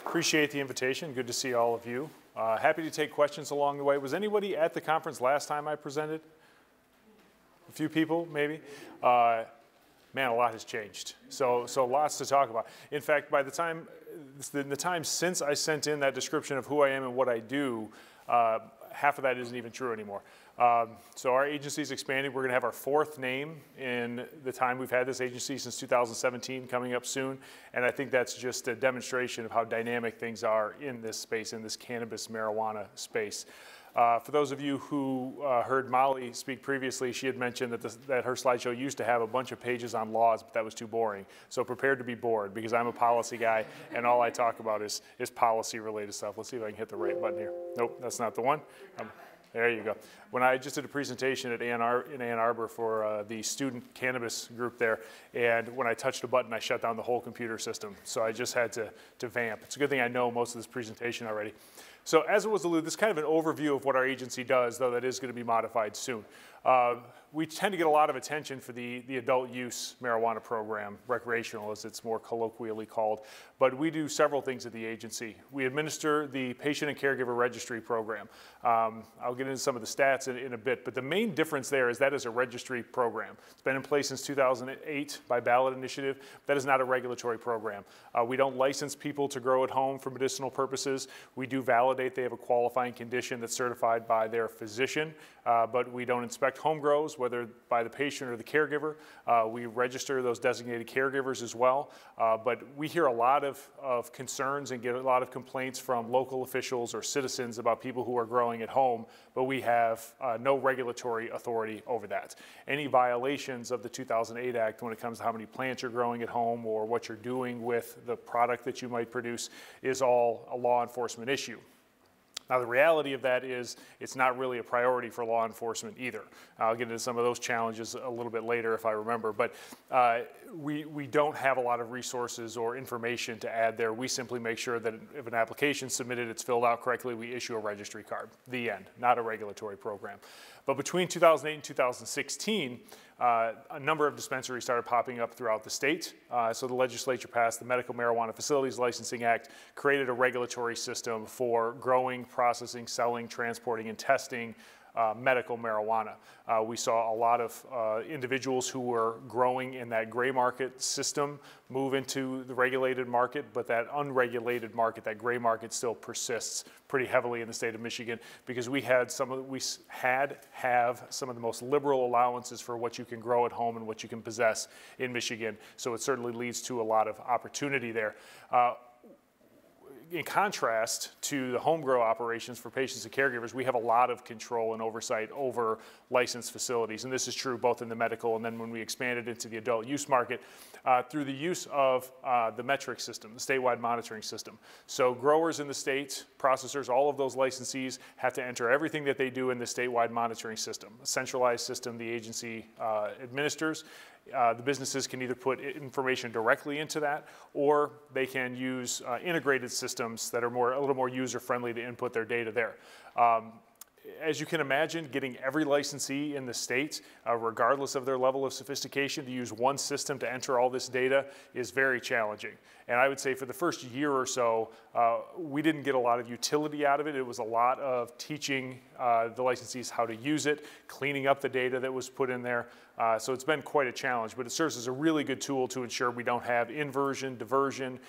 Appreciate the invitation. Good to see all of you. Happy to take questions along the way. Was anybody at the conference last time I presented? A few people, maybe? Man, a lot has changed. So lots to talk about. In fact, by the time, in the time since I sent in that description of who I am and what I do, half of that isn't even true anymore. So our agency's expanded. We're going to have our 4th name in the time we've had this agency since 2017 coming up soon. And I think that's just a demonstration of how dynamic things are in this space, in this cannabis marijuana space. For those of you who heard Molly speak previously, she had mentioned that her slideshow used to have a bunch of pages on laws, but that was too boring. So prepare to be bored, because I'm a policy guy, and all I talk about is policy-related stuff. Let's see if I can hit the right button here. Nope, that's not the one. There you go. When I just did a presentation at in Ann Arbor for the student cannabis group there, and when I touched a button, I shut down the whole computer system. So I just had to vamp. It's a good thing I know most of this presentation already. So as it was alluded, this is kind of an overview of what our agency does, though that is going to be modified soon. We tend to get a lot of attention for the adult use marijuana program, recreational as it's more colloquially called, but we do several things at the agency. We administer the patient and caregiver registry program. I'll get into some of the stats in a bit, but the main difference there is that is a registry program. It's been in place since 2008 by ballot initiative. That is not a regulatory program. We don't license people to grow at home for medicinal purposes. We do validate they have a qualifying condition that's certified by their physician, but we don't inspect home grows, whether by the patient or the caregiver. We register those designated caregivers as well, but we hear a lot of concerns and get a lot of complaints from local officials or citizens about people who are growing at home, but we have no regulatory authority over that. Any violations of the 2008 Act when it comes to how many plants you're growing at home or what you're doing with the product that you might produce is all a law enforcement issue. Now, the reality of that is it's not really a priority for law enforcement either. I'll get into some of those challenges a little bit later if I remember, but we don't have a lot of resources or information to add there. We simply make sure that if an application is submitted, it's filled out correctly, we issue a registry card. The end, not a regulatory program. But between 2008 and 2016, a number of dispensaries started popping up throughout the state. So the legislature passed the Medical Marijuana Facilities Licensing Act, created a regulatory system for growing, processing, selling, transporting, and testing medical marijuana. We saw a lot of individuals who were growing in that gray market system move into the regulated market, but that unregulated market, that gray market, still persists pretty heavily in the state of Michigan because we have some of the most liberal allowances for what you can grow at home and what you can possess in Michigan. So it certainly leads to a lot of opportunity there. In contrast to the home grow operations for patients and caregivers, we have a lot of control and oversight over licensed facilities. And this is true both in the medical and then when we expanded into the adult use market through the use of the metric system, the statewide monitoring system. So growers in the state, processors, all of those licensees have to enter everything that they do in the statewide monitoring system, a centralized system the agency administers. The businesses can either put information directly into that, or they can use integrated systems that are a little more user-friendly to input their data there. As you can imagine, getting every licensee in the state, regardless of their level of sophistication, to use one system to enter all this data is very challenging. And I would say for the first year or so, we didn't get a lot of utility out of it. It was a lot of teaching the licensees how to use it, cleaning up the data that was put in there. So it's been quite a challenge, but it serves as a really good tool to ensure we don't have inversion, diversion.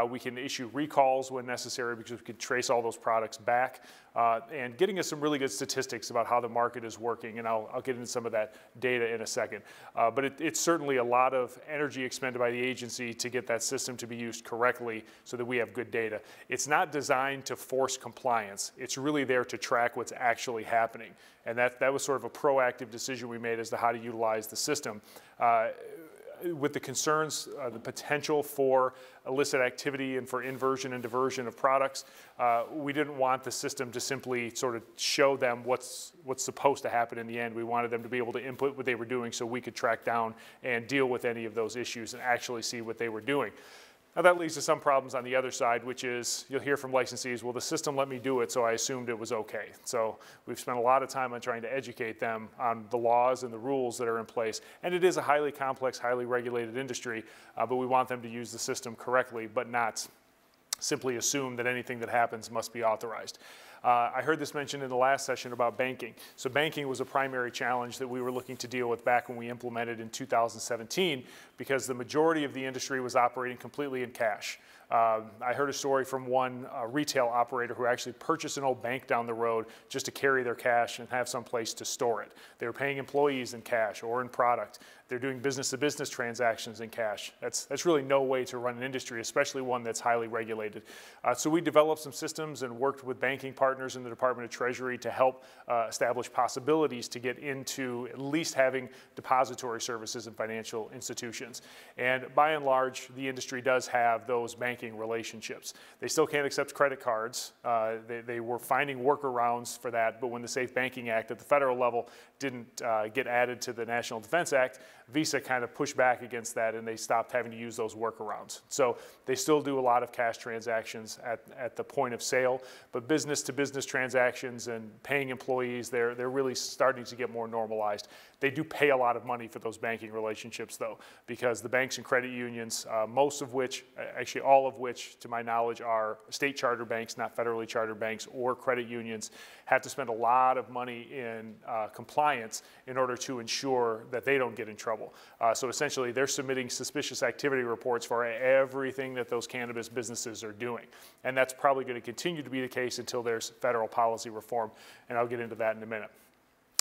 We can issue recalls when necessary because we can trace all those products back. And getting us some really good statistics about how the market is working, and I'll get into some of that data in a second. But it's certainly a lot of energy expended by the agency to get that system to be used correctly so that we have good data. It's not designed to force compliance. It's really there to track what's actually happening. And that was sort of a proactive decision we made as to how to utilize the system. With the concerns, the potential for illicit activity and for inversion and diversion of products, we didn't want the system to simply sort of show them what's supposed to happen in the end. We wanted them to be able to input what they were doing so we could track down and deal with any of those issues and actually see what they were doing. Now that leads to some problems on the other side, which is you'll hear from licensees, well, the system let me do it, so I assumed it was okay. So we've spent a lot of time on trying to educate them on the laws and the rules that are in place. And it is a highly complex, highly regulated industry, but we want them to use the system correctly, but not simply assume that anything that happens must be authorized. I heard this mentioned in the last session about banking. So banking was a primary challenge that we were looking to deal with back when we implemented in 2017, because the majority of the industry was operating completely in cash. I heard a story from one retail operator who actually purchased an old bank down the road just to carry their cash and have some place to store it. They were paying employees in cash or in product. They're doing business-to-business transactions in cash. That's really no way to run an industry, especially one that's highly regulated. So we developed some systems and worked with banking partners in the Department of Treasury to help establish possibilities to get into at least having depository services in financial institutions. And by and large, the industry does have those banking relationships. They still can't accept credit cards. They were finding workarounds for that, but when the Safe Banking Act at the federal level didn't get added to the National Defense Act, Visa kind of pushed back against that and they stopped having to use those workarounds. So they still do a lot of cash transactions at the point of sale, but business-to-business transactions and paying employees, they're really starting to get more normalized. They do pay a lot of money for those banking relationships though, because the banks and credit unions, most of which, actually all of which to my knowledge are state charter banks, not federally chartered banks or credit unions, have to spend a lot of money in compliance in order to ensure that they don't get in trouble. So essentially they're submitting suspicious activity reports for everything that those cannabis businesses are doing. And that's probably going to continue to be the case until there's federal policy reform, and I'll get into that in a minute.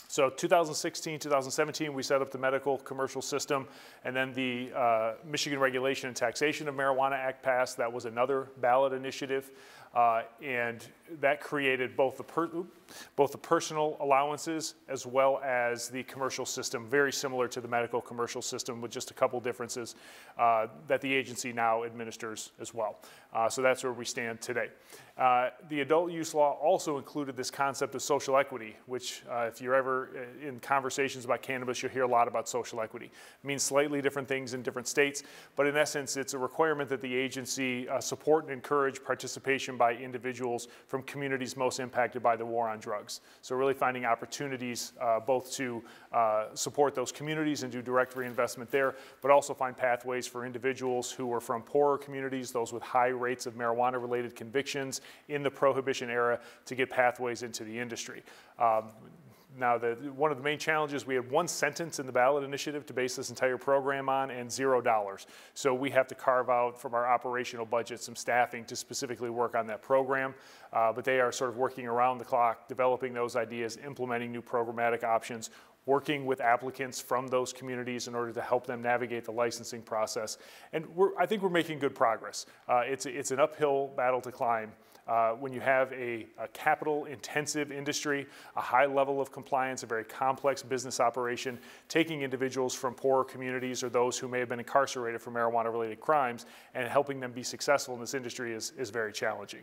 So 2016, 2017, we set up the medical commercial system, and then the Michigan Regulation and Taxation of Marijuana Act passed. That was another ballot initiative, and that created both the personal allowances as well as the commercial system, very similar to the medical commercial system with just a couple differences that the agency now administers as well. So that's where we stand today. The adult use law also included this concept of social equity, which if you're ever in conversations about cannabis, you'll hear a lot about social equity. It means slightly different things in different states, but in essence, it's a requirement that the agency support and encourage participation by individuals from communities most impacted by the war on drugs. So really finding opportunities both to support those communities and do direct reinvestment there, but also find pathways for individuals who are from poorer communities, those with high rates of marijuana-related convictions in the Prohibition era, to get pathways into the industry. Now, one of the main challenges, we had one sentence in the ballot initiative to base this entire program on and $0. So we have to carve out from our operational budget some staffing to specifically work on that program. But they are sort of working around the clock, developing those ideas, implementing new programmatic options, working with applicants from those communities in order to help them navigate the licensing process. And I think we're making good progress. It's an uphill battle to climb. When you have a capital-intensive industry, a high level of compliance, a very complex business operation, taking individuals from poorer communities or those who may have been incarcerated for marijuana-related crimes and helping them be successful in this industry is very challenging.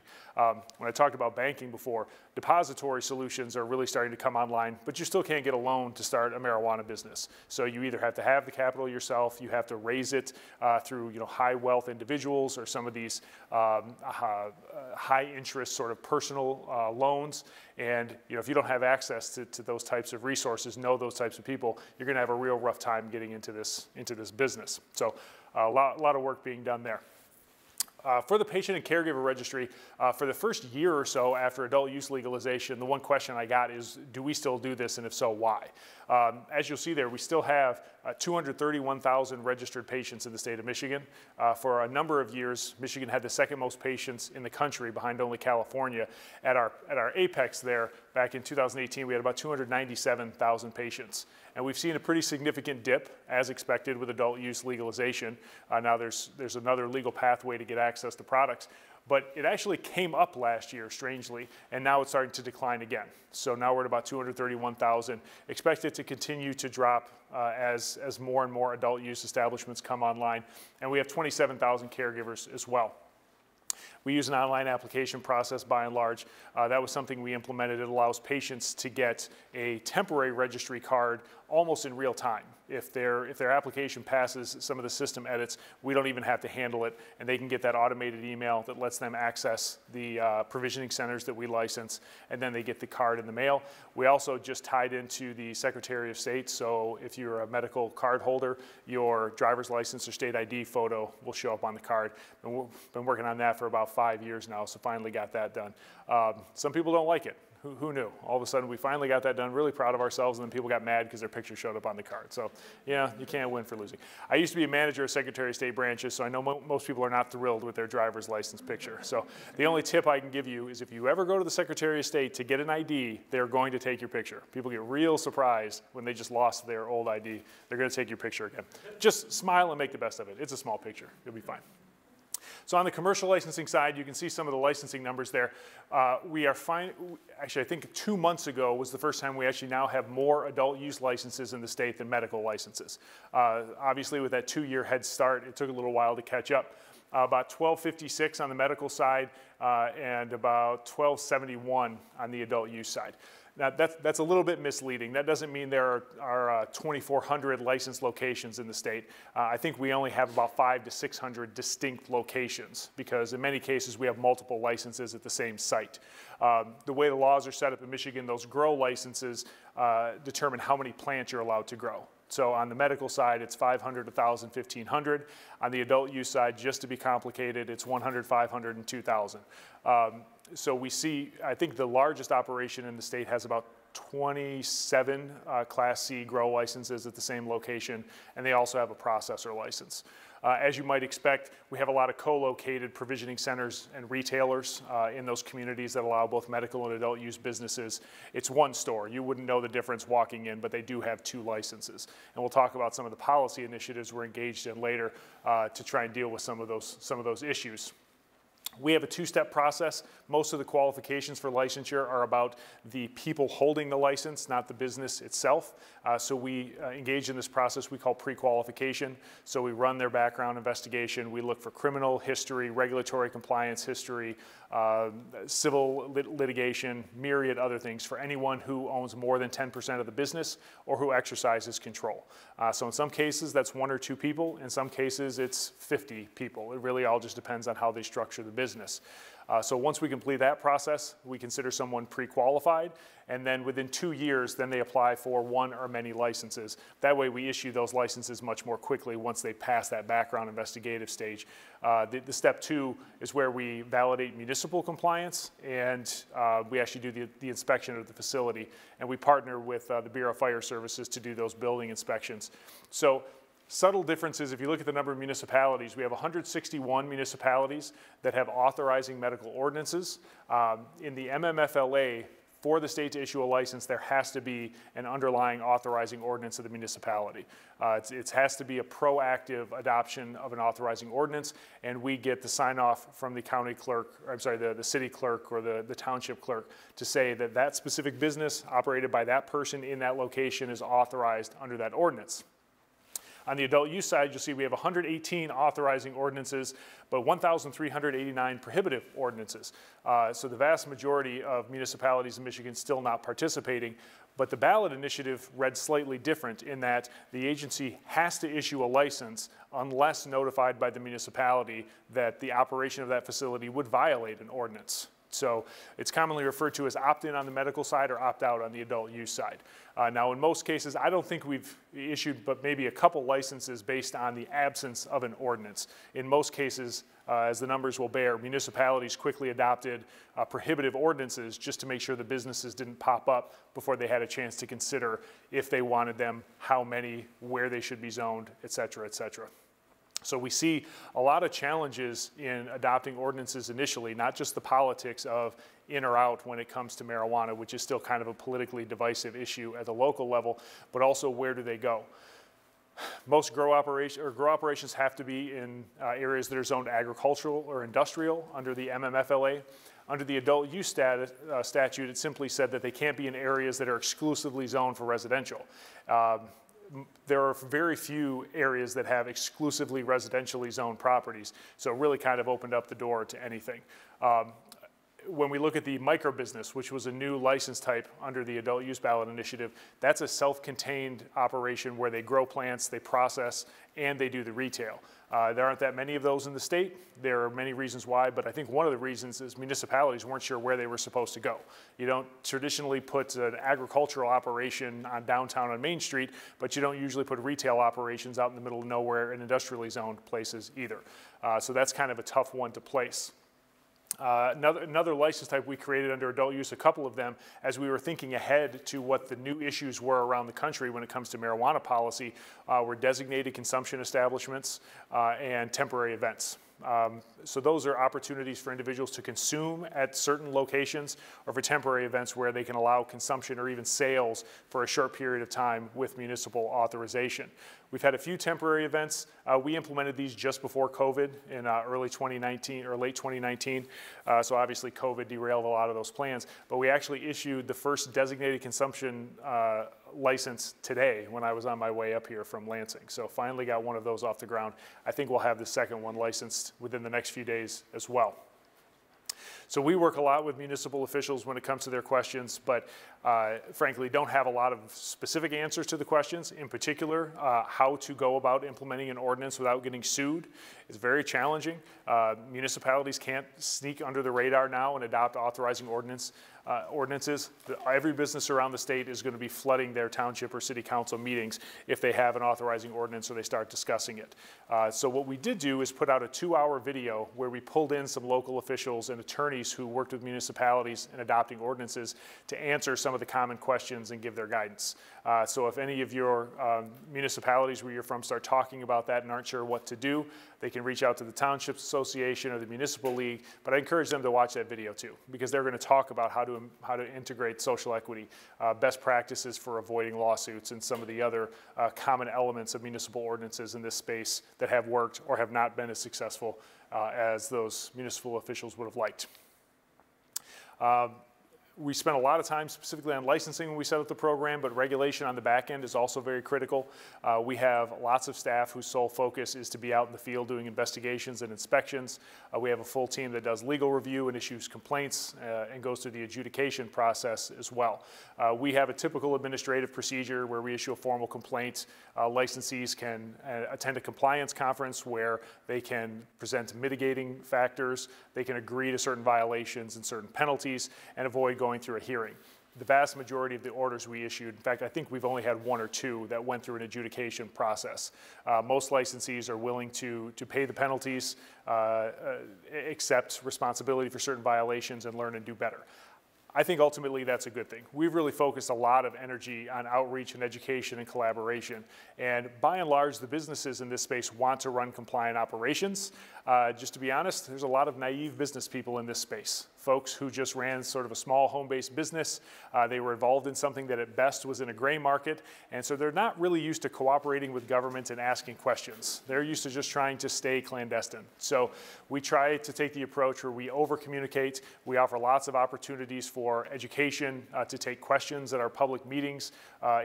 When I talked about banking before, depository solutions are really starting to come online, but you still can't get a loan to start a marijuana business. So you either have to have the capital yourself, you have to raise it through high wealth individuals or some of these high interest sort of personal loans. And if you don't have access to those types of resources, know those types of people, you're going to have a real rough time getting into this business. So a lot of work being done there. For the patient and caregiver registry, for the first year or so after adult use legalization, the one question I got is, do we still do this, and if so, why? As you'll see there, we still have 231,000 registered patients in the state of Michigan. For a number of years, Michigan had the second most patients in the country, behind only California. At our apex there, back in 2018, we had about 297,000 patients. And we've seen a pretty significant dip, as expected, with adult use legalization. Now there's another legal pathway to get access to products. But it actually came up last year, strangely, and now it's starting to decline again. So now we're at about 231,000. Expect it to continue to drop as more and more adult use establishments come online. And we have 27,000 caregivers as well. We use an online application process by and large. That was something we implemented. It allows patients to get a temporary registry card almost in real time. If their application passes some of the system edits, we don't even have to handle it, and they can get that automated email that lets them access the provisioning centers that we license, and then they get the card in the mail. We also just tied into the Secretary of State, so if you're a medical card holder, your driver's license or state ID photo will show up on the card. And we've been working on that for for about 5 years now, so finally got that done. Some people don't like it. Who knew? All of a sudden, we finally got that done, really proud of ourselves, and then people got mad because their picture showed up on the card. So, yeah, you can't win for losing. I used to be a manager of Secretary of State branches, so I know most people are not thrilled with their driver's license picture. So the only tip I can give you is if you ever go to the Secretary of State to get an ID, they're going to take your picture. People get real surprised when they just lost their old ID. They're going to take your picture again. Just smile and make the best of it. It's a small picture. You'll be fine. So on the commercial licensing side, you can see some of the licensing numbers there. We are fine. Actually, I think 2 months ago was the first time we actually now have more adult use licenses in the state than medical licenses. Obviously, with that 2-year head start, it took a little while to catch up. About 1256 on the medical side and about 1271 on the adult use side. Now, that's a little bit misleading. That doesn't mean there are 2,400 licensed locations in the state. I think we only have about 500 to 600 distinct locations because in many cases we have multiple licenses at the same site. The way the laws are set up in Michigan, those grow licenses determine how many plants you're allowed to grow. So on the medical side, it's 500, 1,000, 1,500. On the adult use side, just to be complicated, it's 100, 500, and 2,000. So we see, I think the largest operation in the state has about 27 Class C grow licenses at the same location, and they also have a processor license. As you might expect, we have a lot of co-located provisioning centers and retailers in those communities that allow both medical and adult use businesses. It's one store. You wouldn't know the difference walking in, but they do have 2 licenses. And we'll talk about some of the policy initiatives we're engaged in later to try and deal with some of those issues. We have a 2-step process. Most of the qualifications for licensure are about the people holding the license, not the business itself. So we engage in this process we call pre-qualification. So we run their background investigation. We look for criminal history, regulatory compliance history, civil litigation, myriad other things for anyone who owns more than 10% of the business or who exercises control. So in some cases, that's 1 or 2 people. In some cases, it's 50 people. It really all just depends on how they structure the business. So once we complete that process, we consider someone pre-qualified, and then within 2 years, then they apply for 1 or many licenses. That way we issue those licenses much more quickly once they pass that background investigative stage. The step 2 is where we validate municipal compliance, and we actually do the inspection of the facility, and we partner with the Bureau of Fire Services to do those building inspections. So subtle differences, if you look at the number of municipalities, we have 161 municipalities that have authorizing medical ordinances. In the MMFLA, for the state to issue a license, there has to be an underlying authorizing ordinance of the municipality. It has to be a proactive adoption of an authorizing ordinance, and we get the sign-off from the county clerk, or I'm sorry, the city clerk or the township clerk to say that that specific business operated by that person in that location is authorized under that ordinance. On the adult use side, you'll see we have 118 authorizing ordinances, but 1,389 prohibitive ordinances. So the vast majority of municipalities in Michigan still not participating, but the ballot initiative read slightly different in that the agency has to issue a license unless notified by the municipality that the operation of that facility would violate an ordinance. So it's commonly referred to as opt-in on the medical side or opt-out on the adult use side. Now, in most cases, I don't think we've issued but maybe a couple licenses based on the absence of an ordinance. In most cases, as the numbers will bear, municipalities quickly adopted prohibitive ordinances just to make sure the businesses didn't pop up before they had a chance to consider if they wanted them, how many, where they should be zoned, et cetera, et cetera. So we see a lot of challenges in adopting ordinances initially, not just the politics of in or out when it comes to marijuana, which is still kind of a politically divisive issue at the local level, but also where do they go? Most grow operations have to be in areas that are zoned agricultural or industrial under the MMFLA. Under the adult use statute, it simply said that they can't be in areas that are exclusively zoned for residential. There are very few areas that have exclusively residentially zoned properties, so it really kind of opened up the door to anything. When we look at the microbusiness, which was a new license type under the adult use ballot initiative, that's a self-contained operation where they grow plants, they process, and they do the retail. There aren't that many of those in the state. There are many reasons why, but I think one of the reasons is municipalities weren't sure where they were supposed to go. You don't traditionally put an agricultural operation on downtown on Main Street, but you don't usually put retail operations out in the middle of nowhere in industrially zoned places either. So that's kind of a tough one to place. Another license type we created under adult use, a couple of them, as we were thinking ahead to what the new issues were around the country when it comes to marijuana policy, were designated consumption establishments and temporary events. So those are opportunities for individuals to consume at certain locations or for temporary events where they can allow consumption or even sales for a short period of time with municipal authorization. We've had a few temporary events. We implemented these just before COVID in early 2019 or late 2019. So obviously COVID derailed a lot of those plans, but we actually issued the first designated consumption license today when I was on my way up here from Lansing. So finally got one of those off the ground. I think we'll have the second one licensed within the next few days as well. So we work a lot with municipal officials when it comes to their questions, but frankly don't have a lot of specific answers to the questions. In particular, how to go about implementing an ordinance without getting sued is very challenging. Municipalities can't sneak under the radar now and adopt authorizing ordinances. Every business around the state is going to be flooding their township or city council meetings if they have an authorizing ordinance or they start discussing it. So what we did do is put out a 2-hour video where we pulled in some local officials and attorneys who worked with municipalities in adopting ordinances to answer some of the common questions and give their guidance. So if any of your municipalities where you're from start talking about that and aren't sure what to do, they can reach out to the Townships Association or the Municipal League, but I encourage them to watch that video too, because they're going to talk about how to integrate social equity, best practices for avoiding lawsuits, and some of the other common elements of municipal ordinances in this space that have worked or have not been as successful as those municipal officials would have liked. We spent a lot of time specifically on licensing when we set up the program, but regulation on the back end is also very critical. We have lots of staff whose sole focus is to be out in the field doing investigations and inspections. We have a full team that does legal review and issues complaints and goes through the adjudication process as well. We have a typical administrative procedure where we issue a formal complaint. Licensees can attend a compliance conference where they can present mitigating factors, they can agree to certain violations and certain penalties, and avoid going through a hearing. The vast majority of the orders we issued, in fact, I think we've only had 1 or 2 that went through an adjudication process. Most licensees are willing to pay the penalties, accept responsibility for certain violations, and learn and do better. I think ultimately that's a good thing. We've really focused a lot of energy on outreach and education and collaboration. And by and large, the businesses in this space want to run compliant operations. Just to be honest, there's a lot of naive business people in this space. Folks who just ran sort of a small home-based business. They were involved in something that at best was in a gray market. And so they're not really used to cooperating with government and asking questions. They're used to just trying to stay clandestine. So we try to take the approach where we over-communicate. We offer lots of opportunities for education, to take questions at our public meetings,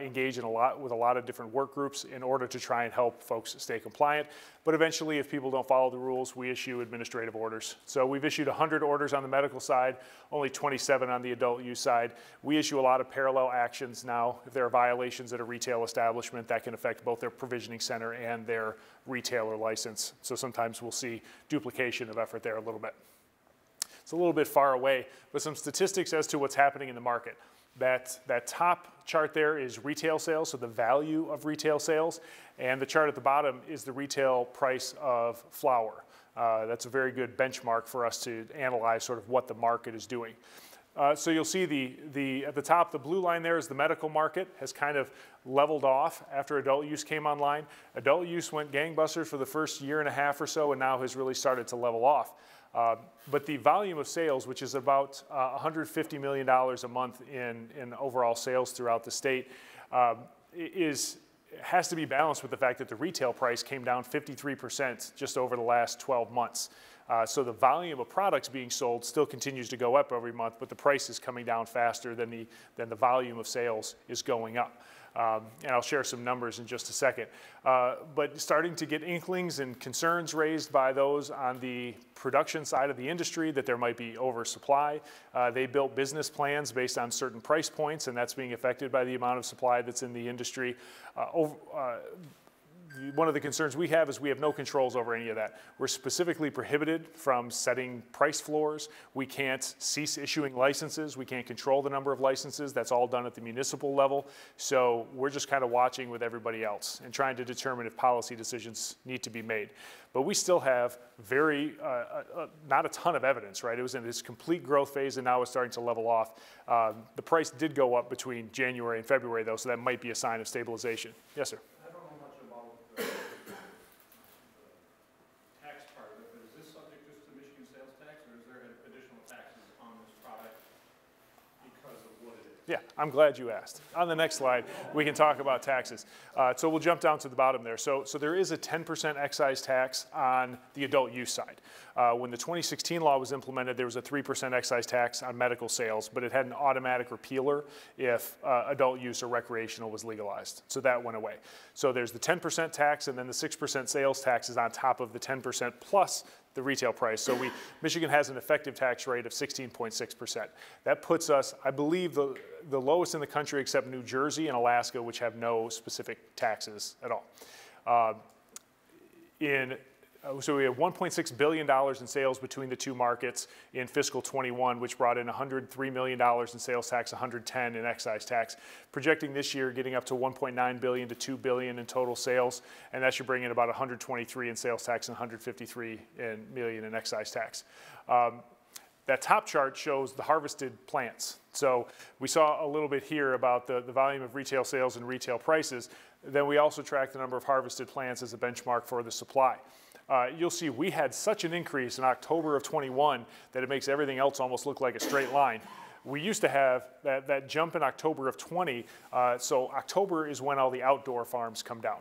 engage with a lot of different work groups in order to try and help folks stay compliant. But eventually, if people don't follow the rules, we issue administrative orders. So we've issued 100 orders on the medical side, only 27 on the adult use side. We issue a lot of parallel actions now. If there are violations at a retail establishment, that can affect both their provisioning center and their retailer license. So sometimes we'll see duplication of effort there a little bit. It's a little bit far away, but some statistics as to what's happening in the market. That top chart there is retail sales, so the value of retail sales, and the chart at the bottom is the retail price of flower. That's a very good benchmark for us to analyze sort of what the market is doing. So you'll see at the top, the blue line there is the medical market, has kind of leveled off after adult use came online. Adult use went gangbusters for the first year and a half or so, and now has really started to level off. But the volume of sales, which is about $150 million a month in overall sales throughout the state, has to be balanced with the fact that the retail price came down 53% just over the last 12 months. So the volume of products being sold still continues to go up every month, but the price is coming down faster than the volume of sales is going up. And I'll share some numbers in just a second. But starting to get inklings and concerns raised by those on the production side of the industry that there might be oversupply. They built business plans based on certain price points, and that's being affected by the amount of supply that's in the industry. one of the concerns we have is we have no controls over any of that. We're specifically prohibited from setting price floors. We can't cease issuing licenses. We can't control the number of licenses. That's all done at the municipal level. So we're just kind of watching with everybody else and trying to determine if policy decisions need to be made. But we still have not a ton of evidence, right? It was in this complete growth phase and now it's starting to level off. The price did go up between January and February though, so that might be a sign of stabilization. Yes, sir. I don't know much about the tax part of it, but is this subject just to Michigan sales tax or is there additional taxes on this product because of what it is? Yeah, I'm glad you asked. On the next slide, we can talk about taxes. So we'll jump down to the bottom there. So there is a 10% excise tax on the adult use side. When the 2016 law was implemented, there was a 3% excise tax on medical sales, but it had an automatic repealer if adult use or recreational was legalized. So that went away. So there's the 10% tax and then the 6% sales tax is on top of the 10% plus the retail price. So Michigan has an effective tax rate of 16.6%. That puts us, I believe, the lowest in the country except New Jersey and Alaska, which have no specific taxes at all. So we have $1.6 billion in sales between the two markets in fiscal 21, which brought in $103 million in sales tax, $110 in excise tax. Projecting this year getting up to $1.9 billion to $2 billion in total sales, and that should bring in about $123 in sales tax and $153 million in excise tax. That top chart shows the harvested plants. So we saw a little bit here about the volume of retail sales and retail prices. Then we also track the number of harvested plants as a benchmark for the supply. You'll see we had such an increase in October of 21 that it makes everything else almost look like a straight line. We used to have that jump in October of 20, so October is when all the outdoor farms come down.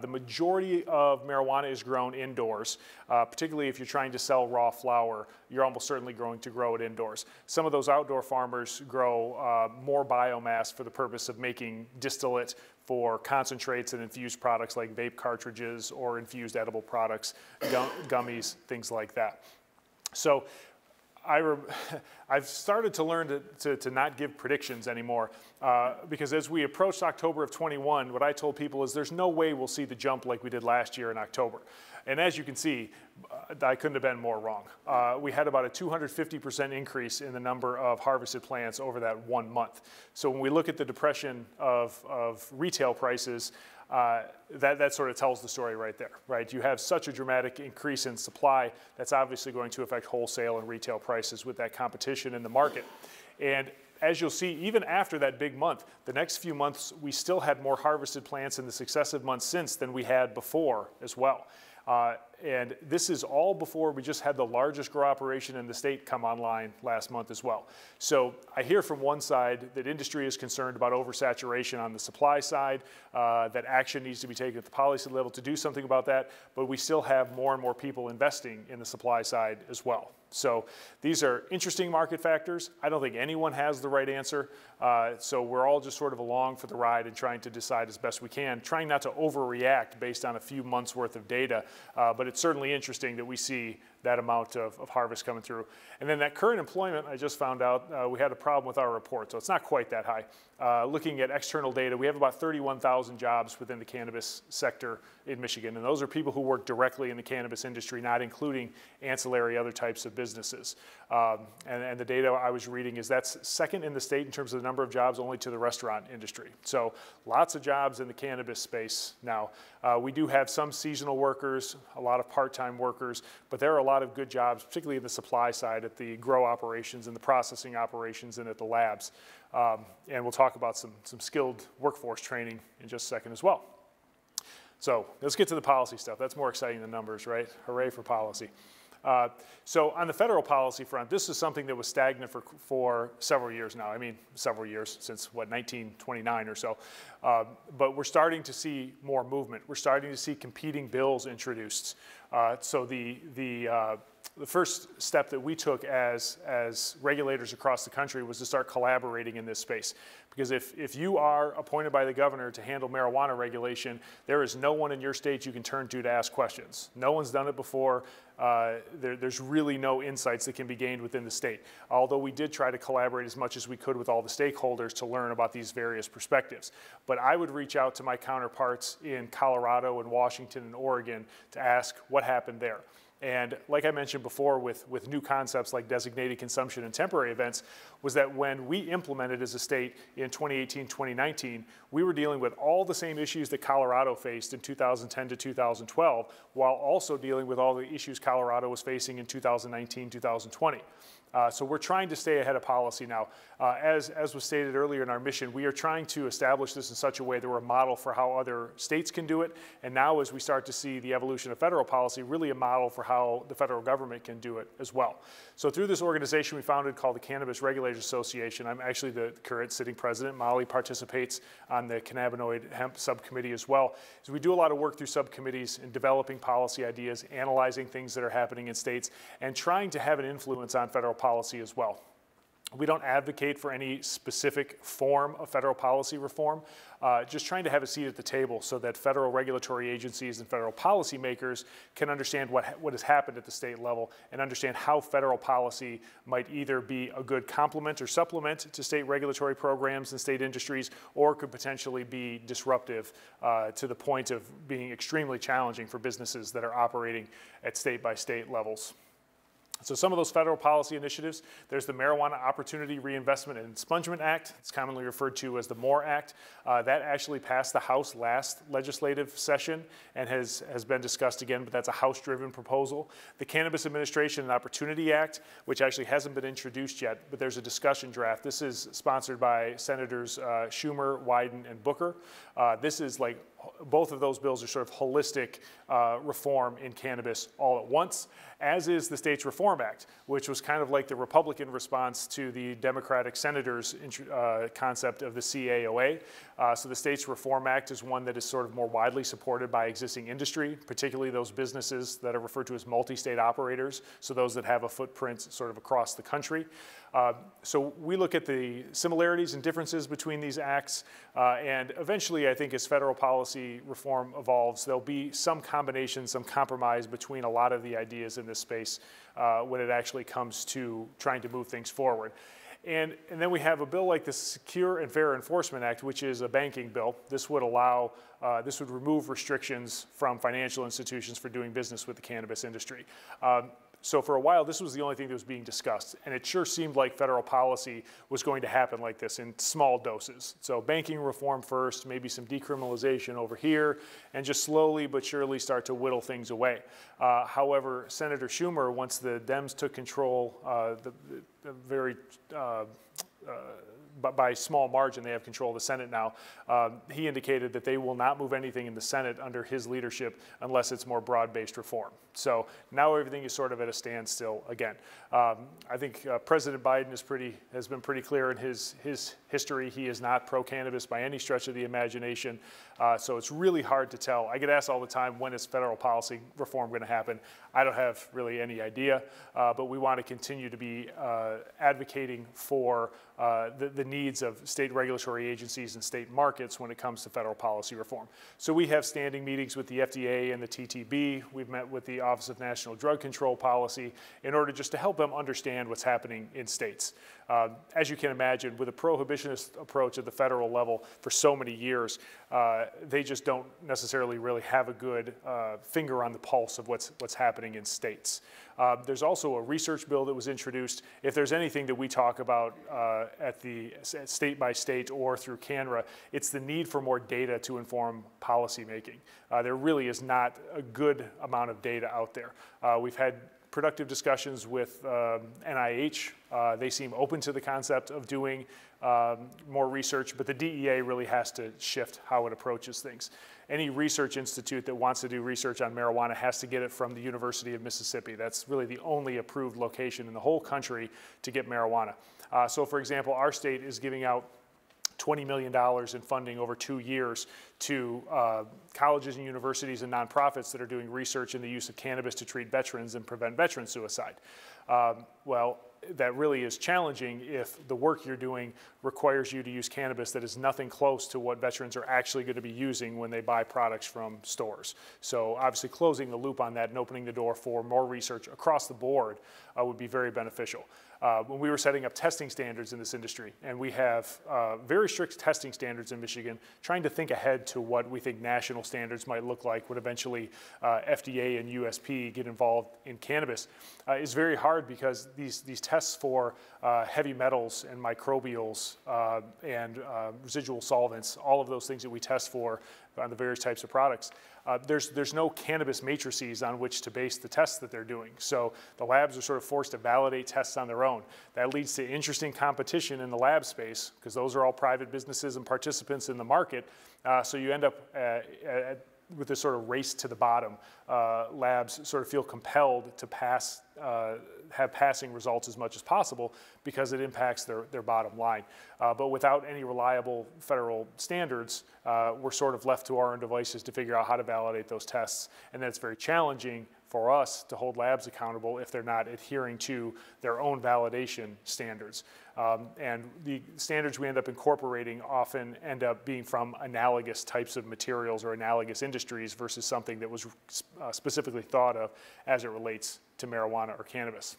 The majority of marijuana is grown indoors, particularly if you're trying to sell raw flower, you're almost certainly going to grow it indoors. Some of those outdoor farmers grow more biomass for the purpose of making distillate for concentrates and infused products like vape cartridges or infused edible products, gummies, things like that. So I've started to learn to not give predictions anymore because as we approached October of 21, what I told people is there's no way we'll see the jump like we did last year in October. And as you can see, I couldn't have been more wrong. We had about a 250% increase in the number of harvested plants over that 1 month. So when we look at the depression of retail prices, that sort of tells the story right there, right? You have such a dramatic increase in supply, that's obviously going to affect wholesale and retail prices with that competition in the market. And as you'll see, even after that big month, the next few months, we still had more harvested plants in the successive months since than we had before as well. And this is all before we just had the largest grow operation in the state come online last month as well. So I hear from one side that industry is concerned about oversaturation on the supply side, that action needs to be taken at the policy level to do something about that, but we still have more and more people investing in the supply side as well. So these are interesting market factors. I don't think anyone has the right answer. So we're all just sort of along for the ride and trying to decide as best we can, trying not to overreact based on a few months worth of data. But it's certainly interesting that we see that amount of harvest coming through. And then that current employment, I just found out, we had a problem with our report, so it's not quite that high. Looking at external data, we have about 31,000 jobs within the cannabis sector in Michigan, and those are people who work directly in the cannabis industry, not including ancillary other types of businesses. And the data I was reading is that's second in the state in terms of the number of jobs, only to the restaurant industry. So lots of jobs in the cannabis space now. We do have some seasonal workers, a lot of part-time workers, but there are a lot of good jobs, particularly in the supply side, at the grow operations and the processing operations and at the labs. And we'll talk about some skilled workforce training in just a second as well. So let's get to the policy stuff. That's more exciting than numbers, right? Hooray for policy. So on the federal policy front, this is something that was stagnant for several years now. I mean, several years, since what, 1929 or so. But we're starting to see more movement. We're starting to see competing bills introduced. So the the first step that we took as regulators across the country was to start collaborating in this space. Because if you are appointed by the governor to handle marijuana regulation, there is no one in your state you can turn to ask questions. No one's done it before. There's really no insights that can be gained within the state. Although we did try to collaborate as much as we could with all the stakeholders to learn about these various perspectives. But I would reach out to my counterparts in Colorado and Washington and Oregon to ask what happened there. And like I mentioned before with new concepts like designated consumption and temporary events, was that when we implemented as a state in 2018, 2019, we were dealing with all the same issues that Colorado faced in 2010 to 2012, while also dealing with all the issues Colorado was facing in 2019, 2020. So we're trying to stay ahead of policy now. As was stated earlier in our mission, we are trying to establish this in such a way that we're a model for how other states can do it. And now as we start to see the evolution of federal policy, really a model for how the federal government can do it as well. So through this organization we founded called the Cannabis Regulators Association, I'm actually the current sitting president. Molly participates on the cannabinoid hemp subcommittee as well. So we do a lot of work through subcommittees in developing policy ideas, analyzing things that are happening in states, and trying to have an influence on federal policy as well. We don't advocate for any specific form of federal policy reform, just trying to have a seat at the table so that federal regulatory agencies and federal policymakers can understand what has happened at the state level and understand how federal policy might either be a good complement or supplement to state regulatory programs and state industries, or could potentially be disruptive to the point of being extremely challenging for businesses that are operating at state-by-state levels. So some of those federal policy initiatives, there's the Marijuana Opportunity Reinvestment and Expungement Act. It's commonly referred to as the MORE Act. That actually passed the House last legislative session and has been discussed again, but that's a House-driven proposal. The Cannabis Administration and Opportunity Act, which actually hasn't been introduced yet, but there's a discussion draft. This is sponsored by Senators Schumer, Wyden, and Booker. This is like, both of those bills are sort of holistic reform in cannabis all at once, as is the States Reform Act, which was kind of like the Republican response to the Democratic senators' concept of the CAOA. So the States Reform Act is one that is sort of more widely supported by existing industry, particularly those businesses that are referred to as multi-state operators, so those that have a footprint sort of across the country. So we look at the similarities and differences between these acts, and eventually I think as federal policy reform evolves, there'll be some combination, some compromise between a lot of the ideas in this space when it actually comes to trying to move things forward. And then we have a bill like the Secure and Fair Enforcement Act, which is a banking bill. This would allow, this would remove restrictions from financial institutions for doing business with the cannabis industry. So for a while, this was the only thing that was being discussed, and it sure seemed like federal policy was going to happen like this in small doses. So banking reform first, maybe some decriminalization over here, and just slowly but surely start to whittle things away. However, Senator Schumer, once the Dems took control, by small margin, they have control of the Senate now. He indicated that they will not move anything in the Senate under his leadership unless it's more broad-based reform. So now everything is sort of at a standstill again. I think President Biden has been pretty clear in his history. He is not pro-cannabis by any stretch of the imagination. So it's really hard to tell. I get asked all the time, when is federal policy reform going to happen? I don't have really any idea, but we want to continue to be advocating for the needs of state regulatory agencies and state markets when it comes to federal policy reform. So we have standing meetings with the FDA and the TTB. We've met with the Office of National Drug Control Policy in order just to help them understand what's happening in states. As you can imagine, with a prohibitionist approach at the federal level for so many years, they just don't necessarily really have a good finger on the pulse of what's happening in states. There's also a research bill that was introduced. If there's anything that we talk about at the state by state or through CANRA, it's the need for more data to inform policymaking. There really is not a good amount of data out there. We've had productive discussions with NIH. They seem open to the concept of doing more research, but the DEA really has to shift how it approaches things. Any research institute that wants to do research on marijuana has to get it from the University of Mississippi. That's really the only approved location in the whole country to get marijuana. So for example, our state is giving out $20 million in funding over 2 years to colleges and universities and nonprofits that are doing research in the use of cannabis to treat veterans and prevent veteran suicide. Well, that really is challenging if the work you're doing requires you to use cannabis that is nothing close to what veterans are actually going to be using when they buy products from stores. So obviously closing the loop on that and opening the door for more research across the board would be very beneficial. When we were setting up testing standards in this industry, and we have very strict testing standards in Michigan, trying to think ahead to what we think national standards might look like when eventually FDA and USP get involved in cannabis, is very hard because these tests for heavy metals and microbials and residual solvents, all of those things that we test for on the various types of products, there's no cannabis matrices on which to base the tests that they're doing. So the labs are sort of forced to validate tests on their own. That leads to interesting competition in the lab space because those are all private businesses and participants in the market. So you end up with this sort of race to the bottom. Labs sort of feel compelled to have passing results as much as possible because it impacts their bottom line. But without any reliable federal standards, we're sort of left to our own devices to figure out how to validate those tests. And then it's very challenging for us to hold labs accountable if they're not adhering to their own validation standards. And the standards we end up incorporating often end up being from analogous types of materials or analogous industries versus something that was specifically thought of as it relates to marijuana or cannabis.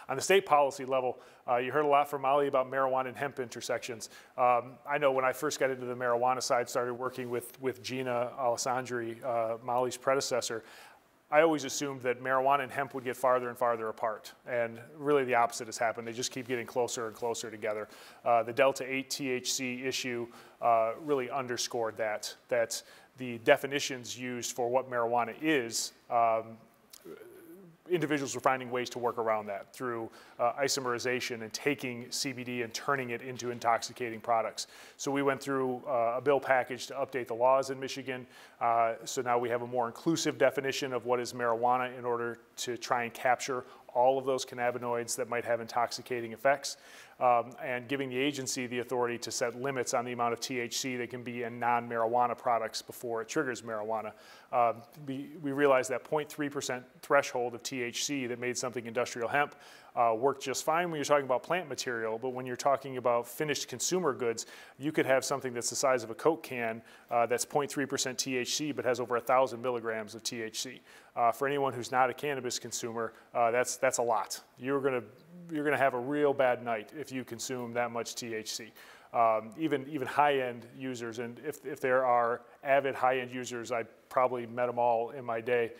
On the state policy level, you heard a lot from Molly about marijuana and hemp intersections. I know when I first got into the marijuana side, started working with Gina Alessandri, Molly's predecessor, I always assumed that marijuana and hemp would get farther and farther apart. And really the opposite has happened. They just keep getting closer and closer together. The Delta 8 THC issue really underscored that the definitions used for what marijuana is, individuals were finding ways to work around that through isomerization and taking CBD and turning it into intoxicating products. So we went through a bill package to update the laws in Michigan. So now we have a more inclusive definition of what is marijuana in order to try and capture all of those cannabinoids that might have intoxicating effects, and giving the agency the authority to set limits on the amount of THC that can be in non-marijuana products before it triggers marijuana. We realized that 0.3% threshold of THC that made something industrial hemp worked just fine when you're talking about plant material, but when you're talking about finished consumer goods, you could have something that's the size of a Coke can that's 0.3% THC but has over 1,000 milligrams of THC. For anyone who's not a cannabis consumer, that's a lot. You're gonna have a real bad night if you consume that much THC. Even high-end users, and if there are avid high-end users, I probably met them all in my day,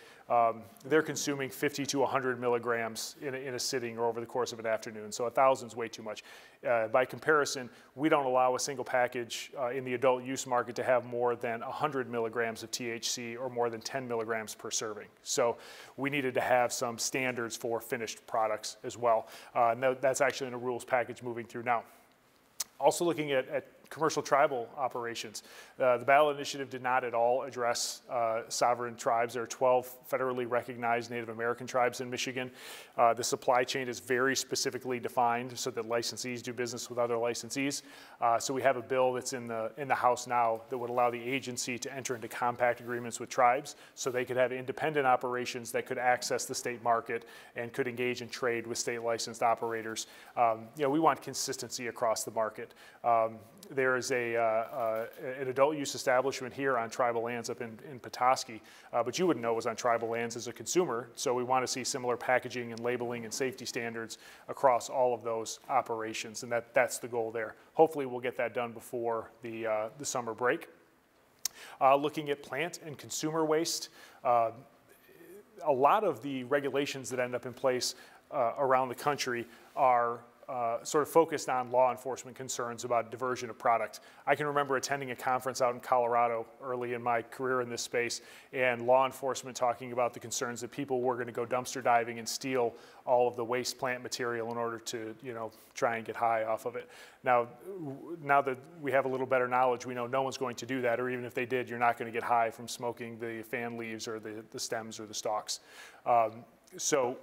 they're consuming 50 to 100 milligrams in a sitting or over the course of an afternoon. So 1,000 is way too much. By comparison, we don't allow a single package in the adult use market to have more than 100 milligrams of THC or more than 10 milligrams per serving. So we needed to have some standards for finished products as well. And that's actually in a rules package moving through now. Also looking at commercial tribal operations. The ballot initiative did not at all address sovereign tribes. There are 12 federally recognized Native American tribes in Michigan. The supply chain is very specifically defined so that licensees do business with other licensees. So we have a bill that's in the House now that would allow the agency to enter into compact agreements with tribes so they could have independent operations that could access the state market and could engage in trade with state licensed operators. We want consistency across the market. There is an adult use establishment here on tribal lands up in Petoskey, but you wouldn't know it was on tribal lands as a consumer, so we want to see similar packaging and labeling and safety standards across all of those operations, and that's the goal there. Hopefully we'll get that done before the summer break. Looking at plant and consumer waste, a lot of the regulations that end up in place around the country are sort of focused on law enforcement concerns about diversion of product. I can remember attending a conference out in Colorado early in my career in this space, and law enforcement talking about the concerns that people were going to go dumpster diving and steal all of the waste plant material in order to, try and get high off of it. Now that we have a little better knowledge, we know no one's going to do that, or even if they did, you're not going to get high from smoking the fan leaves or the stems or the stalks. So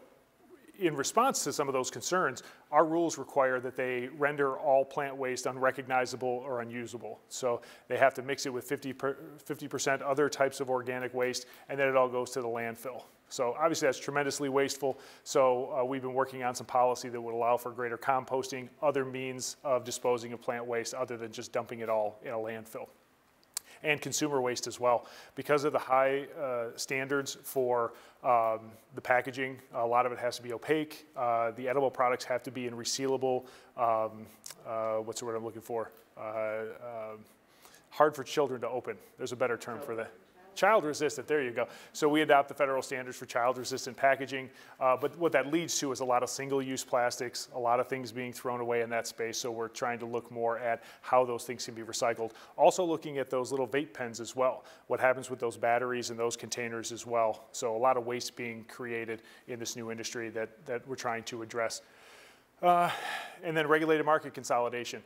in response to some of those concerns, our rules require that they render all plant waste unrecognizable or unusable. So they have to mix it with 50% other types of organic waste, and then it all goes to the landfill. So obviously that's tremendously wasteful. So we've been working on some policy that would allow for greater composting, other means of disposing of plant waste other than just dumping it all in a landfill. And consumer waste as well. Because of the high standards for the packaging, a lot of it has to be opaque. The edible products have to be in resealable, what's the word I'm looking for? Hard for children to open. There's a better term for that. Child resistant, there you go. So we adopt the federal standards for child resistant packaging, but what that leads to is a lot of single-use plastics, a lot of things being thrown away in that space, so we're trying to look more at how those things can be recycled. Also looking at those little vape pens as well, what happens with those batteries and those containers as well. So a lot of waste being created in this new industry that we're trying to address. And then regulated market consolidation.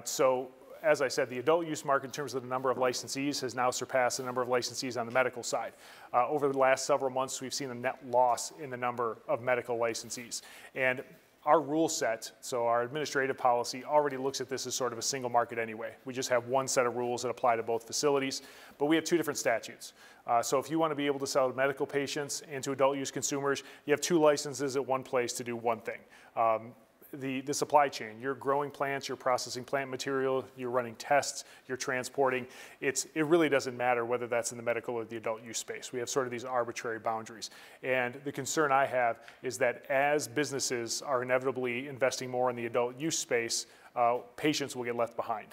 So as I said, the adult use market in terms of the number of licensees has now surpassed the number of licensees on the medical side. Over the last several months, we've seen a net loss in the number of medical licensees. And our rule set, so our administrative policy, already looks at this as sort of a single market anyway. We just have one set of rules that apply to both facilities, but we have two different statutes. So if you want to be able to sell to medical patients and to adult use consumers, you have two licenses at one place to do one thing. The supply chain, you're growing plants, you're processing plant material, you're running tests, you're transporting. It really doesn't matter whether that's in the medical or the adult use space. We have sort of these arbitrary boundaries. And the concern I have is that as businesses are inevitably investing more in the adult use space, patients will get left behind.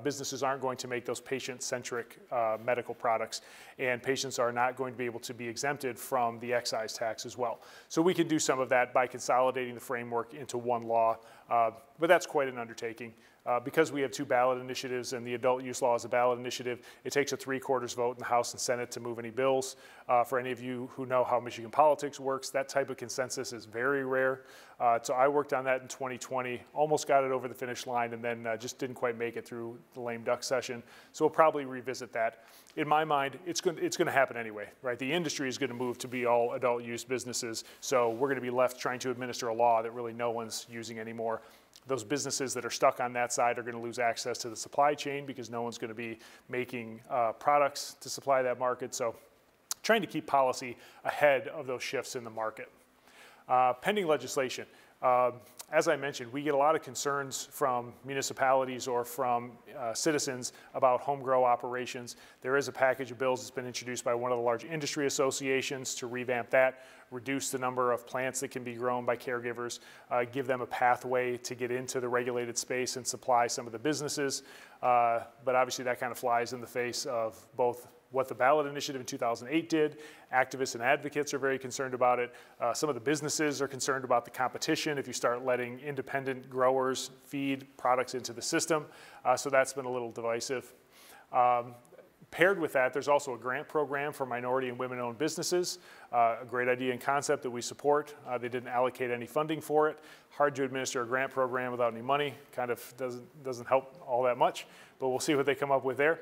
Businesses aren't going to make those patient-centric medical products, and patients are not going to be able to be exempted from the excise tax as well. So we can do some of that by consolidating the framework into one law, but that's quite an undertaking. Because we have two ballot initiatives and the adult use law is a ballot initiative, it takes a 3/4 vote in the House and Senate to move any bills. For any of you who know how Michigan politics works, that type of consensus is very rare. So I worked on that in 2020, almost got it over the finish line, and then just didn't quite make it through the lame duck session. So we'll probably revisit that. In my mind, it's going to happen anyway, right? The industry is going to move to be all adult use businesses, so we're going to be left trying to administer a law that really no one's using anymore. Those businesses that are stuck on that side are going to lose access to the supply chain because no one's going to be making products to supply that market. So trying to keep policy ahead of those shifts in the market. Pending legislation. As I mentioned, we get a lot of concerns from municipalities or from citizens about home grow operations. There is a package of bills that's been introduced by one of the large industry associations to revamp that, reduce the number of plants that can be grown by caregivers, give them a pathway to get into the regulated space and supply some of the businesses. But obviously that kind of flies in the face of both what the ballot initiative in 2008 did. Activists and advocates are very concerned about it. Some of the businesses are concerned about the competition if you start letting independent growers feed products into the system. So that's been a little divisive. Paired with that, there's also a grant program for minority and women-owned businesses. A great idea and concept that we support. They didn't allocate any funding for it. Hard to administer a grant program without any money. Kind of doesn't help all that much, but we'll see what they come up with there.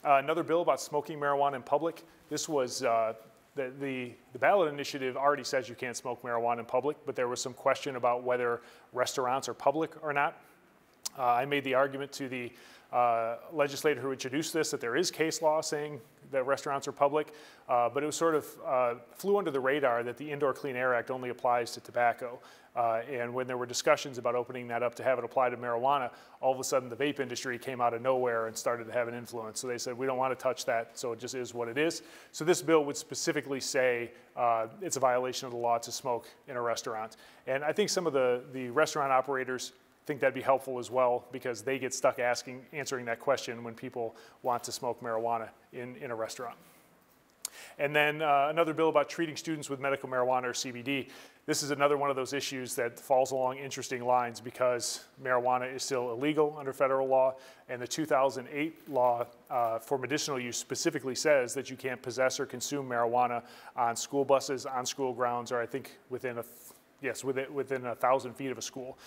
Another bill about smoking marijuana in public. This was, the ballot initiative already says you can't smoke marijuana in public, but there was some question about whether restaurants are public or not. I made the argument to the legislator who introduced this that there is case law saying that restaurants are public, but it was sort of flew under the radar that the Indoor Clean Air Act only applies to tobacco. And when there were discussions about opening that up to have it apply to marijuana, all of a sudden the vape industry came out of nowhere and started to have an influence. So they said, we don't want to touch that, so it just is what it is. So this bill would specifically say it's a violation of the law to smoke in a restaurant. And I think some of the restaurant operators think that'd be helpful as well because they get stuck answering that question when people want to smoke marijuana in a restaurant. And then another bill about treating students with medical marijuana or CBD. This is another one of those issues that falls along interesting lines because marijuana is still illegal under federal law, and the 2008 law for medicinal use specifically says that you can't possess or consume marijuana on school buses, on school grounds, or I think within 1,000 feet of a school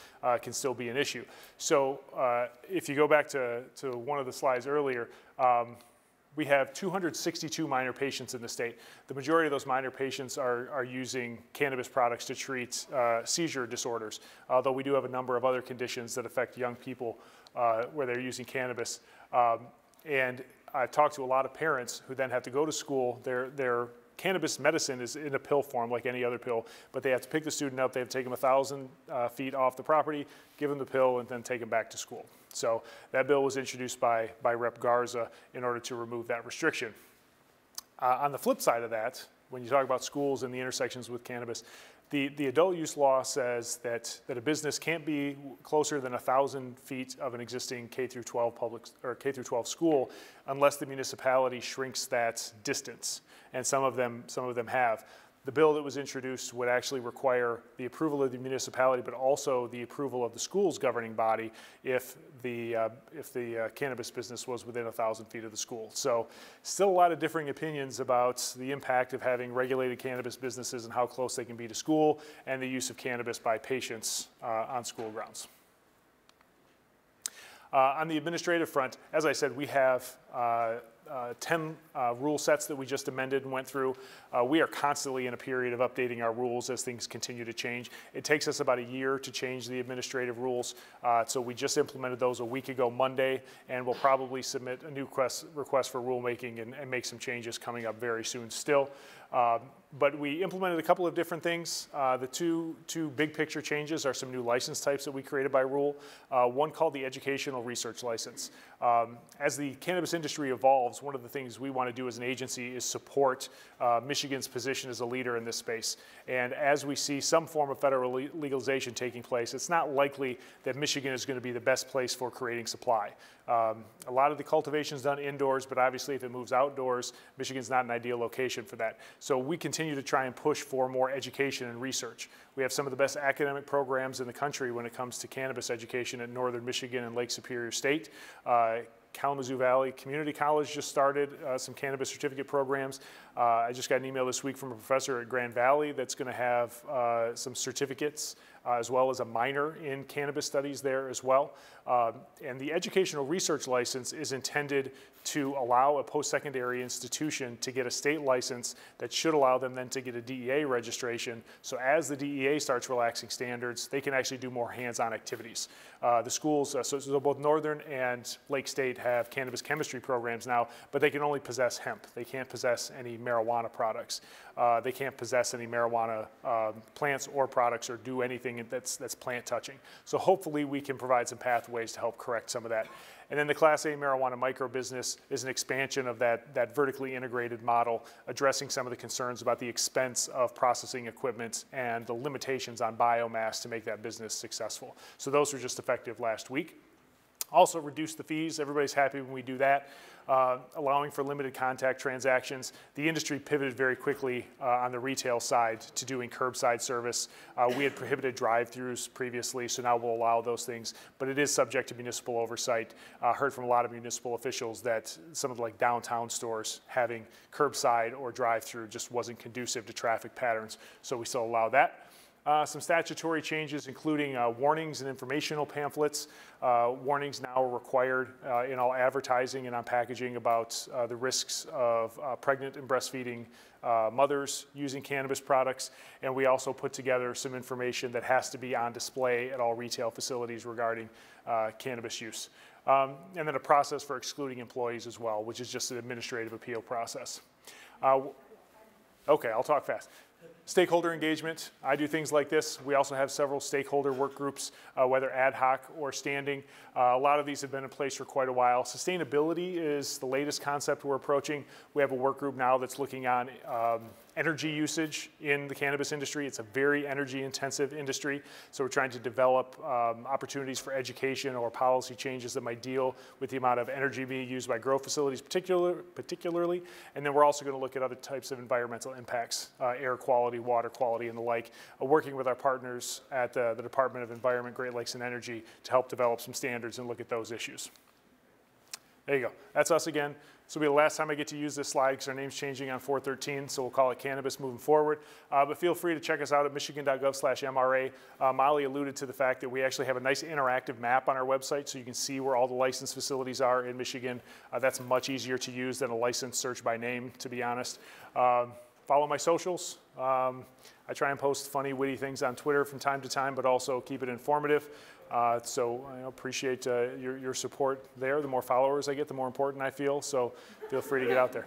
can still be an issue. So if you go back to one of the slides earlier, we have 262 minor patients in the state. The majority of those minor patients are using cannabis products to treat seizure disorders, although we do have a number of other conditions that affect young people where they're using cannabis. And I've talked to a lot of parents who then have to go to school. Their cannabis medicine is in a pill form like any other pill, but they have to pick the student up, they have to take them 1,000 feet off the property, give them the pill, and then take them back to school. So that bill was introduced by Rep. Garza in order to remove that restriction. On the flip side of that, when you talk about schools and the intersections with cannabis, the adult use law says that a business can't be closer than 1,000 feet of an existing K through 12 public or K through 12 school unless the municipality shrinks that distance, and some of them have. The bill that was introduced would actually require the approval of the municipality, but also the approval of the school's governing body if the cannabis business was within 1,000 feet of the school. So still a lot of differing opinions about the impact of having regulated cannabis businesses and how close they can be to school, and the use of cannabis by patients on school grounds. On the administrative front, as I said, we have 10 rule sets that we just amended and went through. We are constantly in a period of updating our rules as things continue to change. It takes us about a year to change the administrative rules, so we just implemented those a week ago Monday, and we'll probably submit a new request for rulemaking and make some changes coming up very soon still. But we implemented a couple of different things. The two big picture changes are some new license types that we created by rule. One called the educational research license. As the cannabis industry evolves, one of the things we want to do as an agency is support Michigan's position as a leader in this space. And as we see some form of federal legalization taking place, it's not likely that Michigan is going to be the best place for creating supply. A lot of the cultivation is done indoors, but obviously if it moves outdoors, Michigan's not an ideal location for that. So we continue to try and push for more education and research. We have some of the best academic programs in the country when it comes to cannabis education at Northern Michigan and Lake Superior State. Kalamazoo Valley Community College just started some cannabis certificate programs. I just got an email this week from a professor at Grand Valley that's going to have some certificates as well as a minor in cannabis studies there as well. And the educational research license is intended to allow a post-secondary institution to get a state license that should allow them then to get a DEA registration. So as the DEA starts relaxing standards, they can actually do more hands-on activities. The schools, so both Northern and Lake State have cannabis chemistry programs now, but they can only possess hemp. They can't possess any marijuana products. They can't possess any marijuana plants or products or do anything that's plant touching. So hopefully we can provide some pathways to help correct some of that. And then the Class A marijuana micro business is an expansion of that vertically integrated model, addressing some of the concerns about the expense of processing equipment and the limitations on biomass to make that business successful. So those were just effective last week. Also reduce the fees. Everybody's happy when we do that. Allowing for limited contact transactions. The industry pivoted very quickly on the retail side to doing curbside service. We had prohibited drive-thrus previously, so now we'll allow those things, but it is subject to municipal oversight. Heard from a lot of municipal officials that some of the like downtown stores having curbside or drive-through just wasn't conducive to traffic patterns, so we still allow that. Some statutory changes, including warnings and informational pamphlets. Warnings now are required in all advertising and on packaging about the risks of pregnant and breastfeeding mothers using cannabis products. And we also put together some information that has to be on display at all retail facilities regarding cannabis use. And then a process for excluding employees as well, which is just an administrative appeal process. Okay, I'll talk fast. Stakeholder engagement, I do things like this. We also have several stakeholder work groups, whether ad hoc or standing. A lot of these have been in place for quite a while. Sustainability is the latest concept we're approaching. We have a work group now that's looking on energy usage in the cannabis industry. It's a very energy intensive industry, so we're trying to develop opportunities for education or policy changes that might deal with the amount of energy being used by grow facilities particularly. And then we're also going to look at other types of environmental impacts, air quality, water quality, and the like, working with our partners at the Department of Environment, Great Lakes and Energy to help develop some standards and look at those issues. There you go. That's us again. This will be the last time I get to use this slide because our name's changing on 4/13, so we'll call it cannabis moving forward. But feel free to check us out at michigan.gov/MRA. Molly alluded to the fact that we actually have a nice interactive map on our website so you can see where all the licensed facilities are in Michigan. That's much easier to use than a license search by name, to be honest. Follow my socials. I try and post funny, witty things on Twitter from time to time, but also keep it informative. So I appreciate your support there. The more followers I get, the more important I feel. So feel free to get out there.